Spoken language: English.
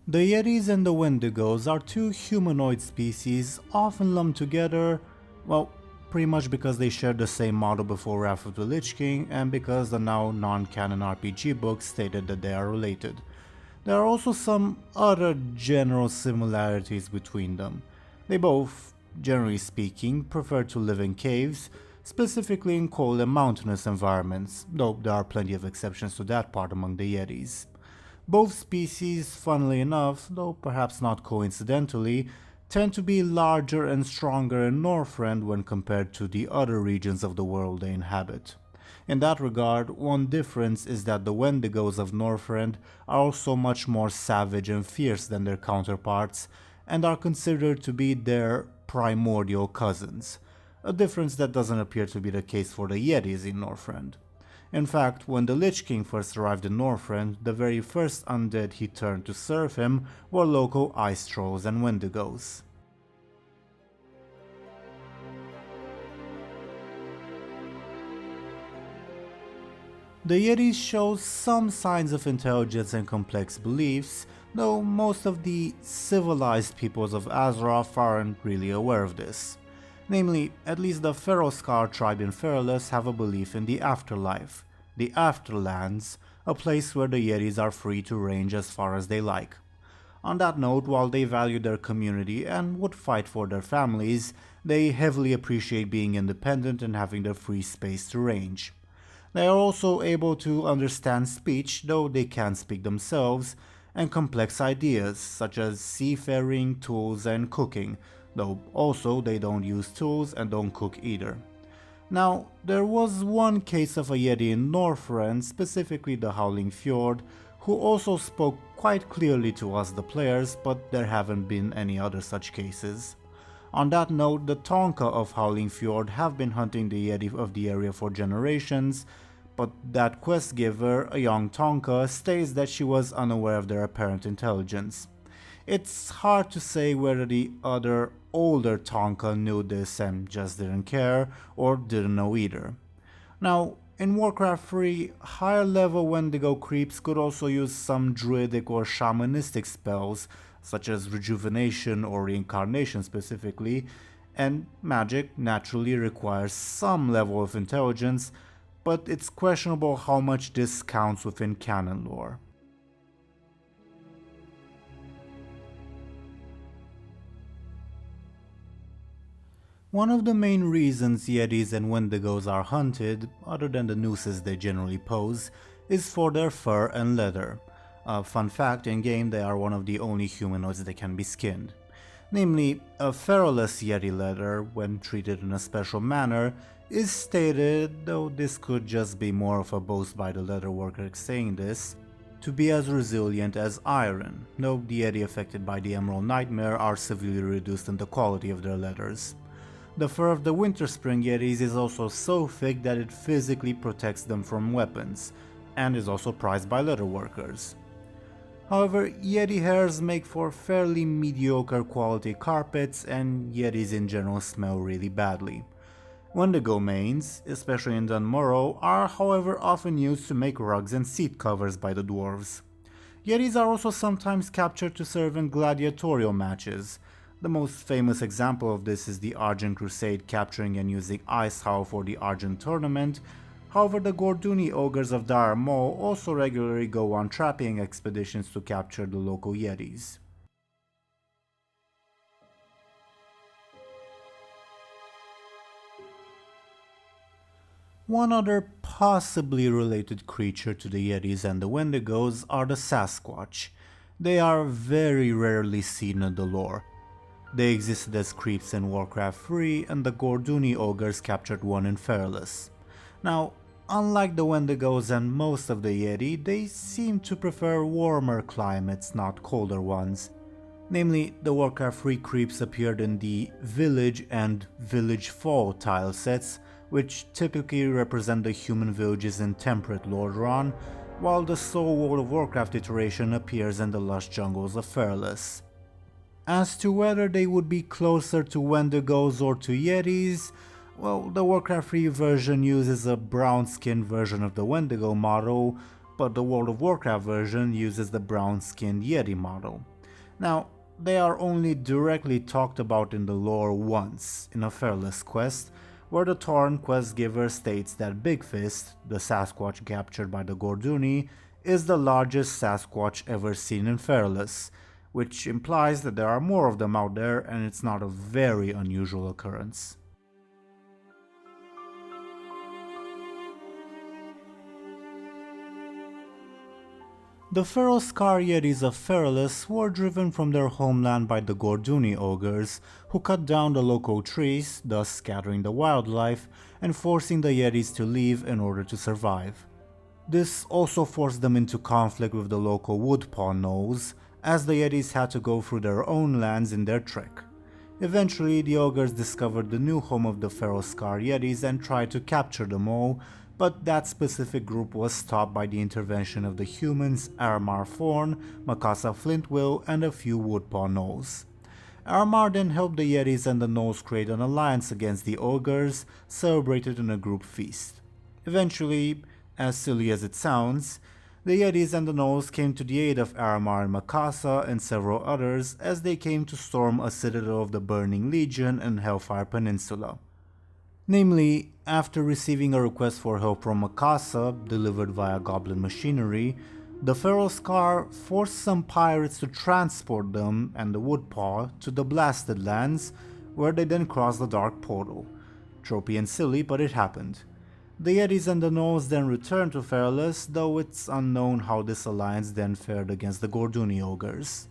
The Yetis and the Wendigos are two humanoid species often lumped together, well, pretty much because they share the same model before Wrath of the Lich King and because the now non-canon RPG books stated that they are related. There are also some other general similarities between them. They both, generally speaking, prefer to live in caves, specifically in cold and mountainous environments, though there are plenty of exceptions to that part among the Yetis. Both species, funnily enough, though perhaps not coincidentally, tend to be larger and stronger in Northrend when compared to the other regions of the world they inhabit. In that regard, one difference is that the Wendigos of Northrend are also much more savage and fierce than their counterparts, and are considered to be their primordial cousins, a difference that doesn't appear to be the case for the Yetis in Northrend. In fact, when the Lich King first arrived in Northrend, the very first undead he turned to serve him were local ice trolls and Wendigos. The Yetis show some signs of intelligence and complex beliefs, though most of the civilized peoples of Azeroth aren't really aware of this. Namely, at least the Feroskar tribe in Feralus have a belief in the afterlife, the Afterlands, a place where the Yetis are free to range as far as they like. On that note, while they value their community and would fight for their families, they heavily appreciate being independent and having their free space to range. They are also able to understand speech, though they can't speak themselves, and complex ideas such as seafaring, tools, and cooking, though also they don't use tools and don't cook either. Now, there was one case of a Yeti in Northrend, specifically the Howling Fjord, who also spoke quite clearly to us the players, but there haven't been any other such cases. On that note, the Tonka of Howling Fjord have been hunting the Yeti of the area for generations, but that quest giver, a young Tonka, states that she was unaware of their apparent intelligence. It's hard to say whether the other, older Tonka knew this and just didn't care, or didn't know either. Now, in Warcraft 3, higher level Wendigo creeps could also use some druidic or shamanistic spells, such as rejuvenation or reincarnation specifically, and magic naturally requires some level of intelligence, but it's questionable how much this counts within canon lore. One of the main reasons Yetis and Wendigos are hunted, other than the nuisance they generally pose, is for their fur and leather. Fun fact, in-game they are one of the only humanoids that can be skinned. Namely, a ferrulous Yeti leather, when treated in a special manner, is stated, though this could just be more of a boast by the leatherworker saying this, to be as resilient as iron, though the Yeti affected by the Emerald Nightmare are severely reduced in the quality of their leathers. The fur of the Winterspring Yetis is also so thick that it physically protects them from weapons, and is also prized by leatherworkers. However, Yeti hairs make for fairly mediocre quality carpets, and Yetis in general smell really badly. Wendigo manes, especially in Dunmorrow, are however often used to make rugs and seat covers by the dwarves. Yetis are also sometimes captured to serve in gladiatorial matches. The most famous example of this is the Argent Crusade capturing and using Icehowl for the Argent tournament. However, the Gorduni ogres of Dire Maul also regularly go on trapping expeditions to capture the local Yetis. One other possibly related creature to the Yetis and the Wendigos are the Sasquatch. They are very rarely seen in the lore. They existed as creeps in Warcraft 3, and the Gorduni ogres captured one in Feralus. Now, unlike the Wendigos and most of the Yeti, they seem to prefer warmer climates, not colder ones. Namely, the Warcraft 3 creeps appeared in the Village and Village Fall tile sets, which typically represent the human villages in temperate Lordaeron, while the Soul World of Warcraft iteration appears in the lush jungles of Feralus. As to whether they would be closer to Wendigos or to Yetis, well, the Warcraft 3 version uses a brown-skinned version of the Wendigo model, but the World of Warcraft version uses the brown-skinned Yeti model. Now, they are only directly talked about in the lore once, in a Fearless quest, where the Tauren quest giver states that Big Fist, the Sasquatch captured by the Gorduni, is the largest Sasquatch ever seen in Fearless, which implies that there are more of them out there and it's not a very unusual occurrence. The Feral-Scar Yetis of Fearless were driven from their homeland by the Gorduni ogres, who cut down the local trees, thus scattering the wildlife and forcing the Yetis to leave in order to survive. This also forced them into conflict with the local Woodpaw Gnolls, as the Yetis had to go through their own lands in their trek. Eventually, the ogres discovered the new home of the Feral-Scar Yetis and tried to capture them all, but that specific group was stopped by the intervention of the humans Aramar Thorn, Makasa Flintwill, and a few Woodpaw Gnolls. Aramar then helped the Yetis and the Gnolls create an alliance against the ogres, celebrated in a group feast. Eventually, as silly as it sounds, the Yetis and the Gnolls came to the aid of Aramar and Makasa and several others as they came to storm a citadel of the Burning Legion in Hellfire Peninsula. Namely, after receiving a request for help from Makasa, delivered via goblin machinery, the Feral-Scar forced some pirates to transport them and the Woodpaw to the Blasted Lands, where they then crossed the Dark Portal. Tropey and silly, but it happened. The Yetis and the Gnolls then returned to Fearless, though it's unknown how this alliance then fared against the Gorduni ogres.